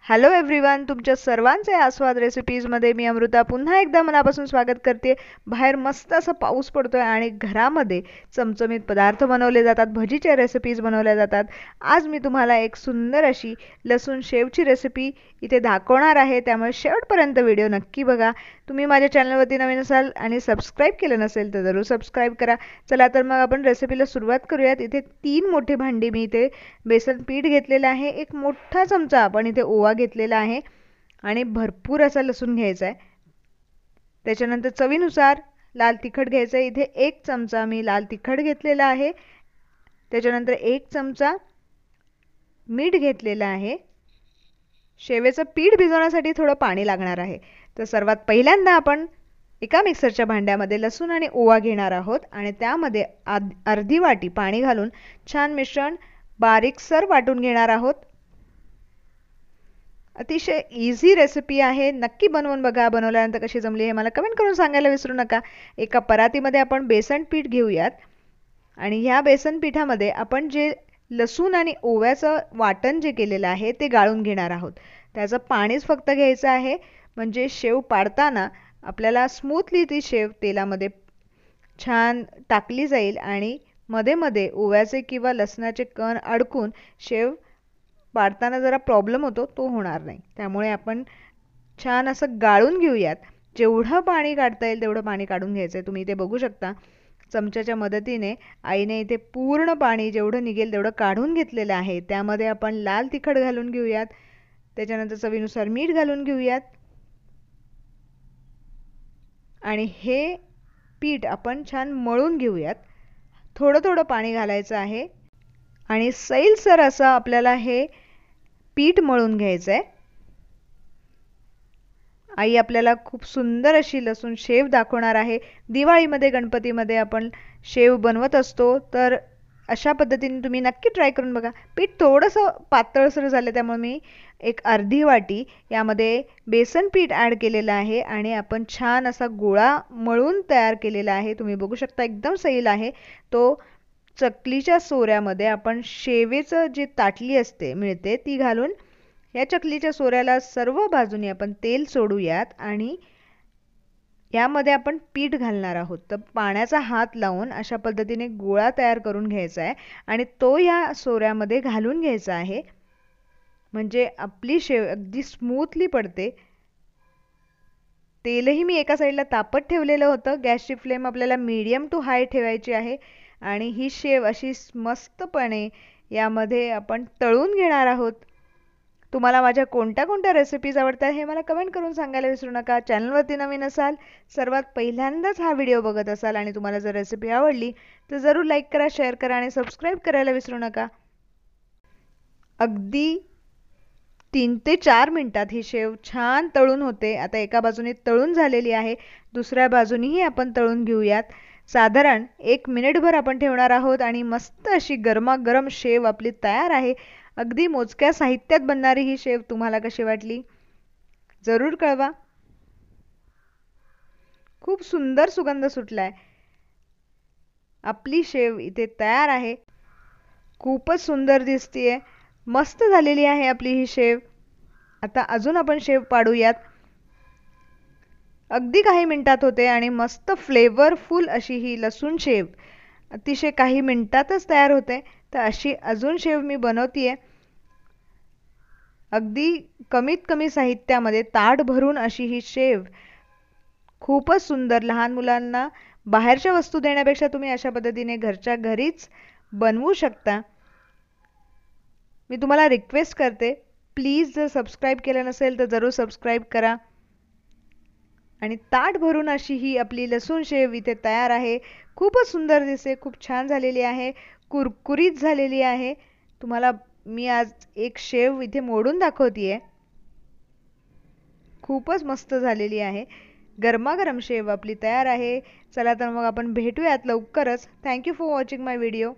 Hello everyone, तुमच्या सर्वांचे आस्वाद रेसिपीजमध्ये मी अमृता पुन्हा एकदा मनापासून स्वागत करते। बाहेर मस्त असा पाऊस पडतोय आणि घरामध्ये चमचमीत पदार्थ बनवले जातात, भजीच्या रेसिपीज बनवल्या जातात। आज मी तुम्हाला एक सुंदर अशी लसूण शेवची रेसिपी इथे दाखवणार आहे, त्यामुळे शेवटपर्यंत व्हिडिओ नक्की बघा। तुम्ही माझ्या चॅनलवरती नवीन असाल आणि सबस्क्राइब केलं नसेल तर जरूर सबस्क्राइब करा। चला तर मग आपण रेसिपीला सुरुवात करूयात। इथे 3 मोठे भांडी मी इथे बेसन पीठ घेतलेलं आहे, एक मोठा चमचा आपण इथे ओवा घेतलेला आहे आणि भरपूर असा लसूण घ्यायचा आहे। त्याच्यानंतर चवीनुसार लाल तिखट घ्यायचं आहे, इथे 1 चमचा मी लाल तिखट घेतलेला आहे। त्याच्यानंतर 1 चमचा मीठ घेतलेला आहे। शेवेचं पीठ भिजवण्यासाठी थोडं पाणी लागणार आहे। तर सर्वात पहिल्यांदा आपण एका मिक्सरच्या भांड्यामध्ये लसूण आणि ओवा घेणार आहोत आणि त्यामध्ये अर्धी वाटी पाणी घालून छान मिश्रण बारीकसर वाटून घेणार आहोत। अतिशय इझी रेसिपी आहे, नक्की बनवून बघा। बनवल्यानंतर कशी जमली हे मला कमेंट करून सांगायला विसरू नका। एका परातीमध्ये आपण बेसन पीठ घेऊयात आणि ह्या बेसन पीठामध्ये आपण जे लसूण आणि ओव्याचं वाटण जे केलेलं आहे ते गाळून घेणार आहोत। त्याचं पाणीच फक्त घ्यायचं आहे, म्हणजे शेव पाडताना आपल्याला स्मूथली ती शेव तेलामध्ये छान टाकली जाईल आणि मध्ये मध्ये ओव्याचे किंवा लसणाचे कण अडकून शेव पाडताना जरा प्रॉब्लेम होतो, तो होणार नाही। त्यामुळे आपण छान असं गाळून घेऊयात। जेवढं पाणी काढता येईल तेवढं पाणी काढून घ्यायचं आहे। तुम्ही इथे बघू शकता चमच्याच्या मदतीने आईने इथे पूर्ण पाणी जेवढं निघेल तेवढं काढून घेतलेलं आहे। त्यामध्ये आपण लाल तिखट घालून घेऊयात, त्याच्यानंतर चवीनुसार मीठ घालून घेऊयात आणि हे पीठ आपण छान मळून घेऊयात। थोडं थोडं पाणी घालायचं आहे आणि सैलसर असं आपल्याला हे पीठ मळून घ्यायचं आहे। आई आपल्याला खूप सुंदर अशी लसूण शेव दाखवणार आहे। दिवाळीमध्ये गणपतीमध्ये आपण शेव बनवत असतो, तर अशा पद्धतीने तुम्ही नक्की ट्राय करून बघा। पीठ थोडंसं पातळसर झालं त्यामुळे मी एक अर्धी वाटी यामध्ये बेसन पीठ ॲड केलेलं आहे आणि आपण छान असा गोळा मळून तयार केलेला आहे। तुम्ही बघू शकता एकदम सैल आहे तो। चकलीच्या सोऱ्यामध्ये आपण शेवेचं जी ताटली असते मिळते ती घालून या चकलीच्या सोऱ्याला सर्व बाजूनी आपण तेल सोडूयात आणि यामध्ये आपण पीठ घालणार आहोत। तर पाण्याचा हात लावून अशा पद्धतीने गोळा तयार करून घ्यायचा आहे आणि तो या सोऱ्यामध्ये घालून घ्यायचा आहे, म्हणजे आपली शेव अगदी स्मूथली पडते। तेलही मी एका साईडला तापत ठेवलेलं होतं। गॅसची फ्लेम आपल्याला मीडियम टू हाय ठेवायची आहे आणि ही शेव अशी मस्तपणे यामध्ये आपण तळून घेणार आहोत। तुम्हाला माझ्या कोणत्या कोणत्या रेसिपीज आवडतात हे मला कमेंट करून सांगायला विसरू नका। चॅनलवरती नवीन असाल, सर्वात पहिल्यांदाच हा व्हिडिओ बघत असाल आणि तुम्हाला जर रेसिपी आवडली तर जरूर लाईक करा, शेअर करा आणि सबस्क्राइब करायला विसरू नका। अगदी 3 ते 4 मिनिटात ही शेव छान तळून होते। आता एका बाजूने तळून झालेली आहे, दुसऱ्या बाजूनेही आपण तळून घेऊयात। साधारण 1 मिनिटभर आपण ठेवणार आहोत आणि मस्त अशी गरमागरम शेव आपली तयार आहे। अगदी मोजक्या साहित्यात बनणारी ही शेव तुम्हाला कशी वाटली जरूर कळवा। खूप सुंदर सुगंध सुटलाय। आपली शेव इथे तयार आहे, खूपच सुंदर दिसतीये, मस्त झालेली आहे आपली ही शेव। आता अजून आपण शेव पाडूयात। अगदी काही मिनिटात होते आणि मस्त फ्लेवरफुल अशी ही लसूण शेव अतिशय काही मिनिटातच तयार होते। तर अशी अजून शेव मी बनवतीये। अगदी कमीत कमी साहित्यामध्ये ताट भरून अशी ही शेव खूपच सुंदर। लहान मुलांना बाहेरच्या वस्तू देण्यापेक्षा तुम्ही अशा पद्धतीने घरच्या घरीच बनवू शकता। मी तुम्हाला रिक्वेस्ट करते, प्लीज जर सबस्क्राइब केलं नसेल तर जरूर सबस्क्राइब करा आणि ताट भरून अशी ही आपली लसूण शेव इथे तयार आहे। खूपच सुंदर दिसते, खूप छान झालेली आहे, कुरकुरीत झालेली आहे। तुम्हाला मी आज एक शेव इथे मोडून दाखवतेय, खूपच मस्त झालेली आहे। गरमागरम शेव आपली तयार आहे। चला तर मग आपण भेटूयात लवकरच। Thank you for watching my video.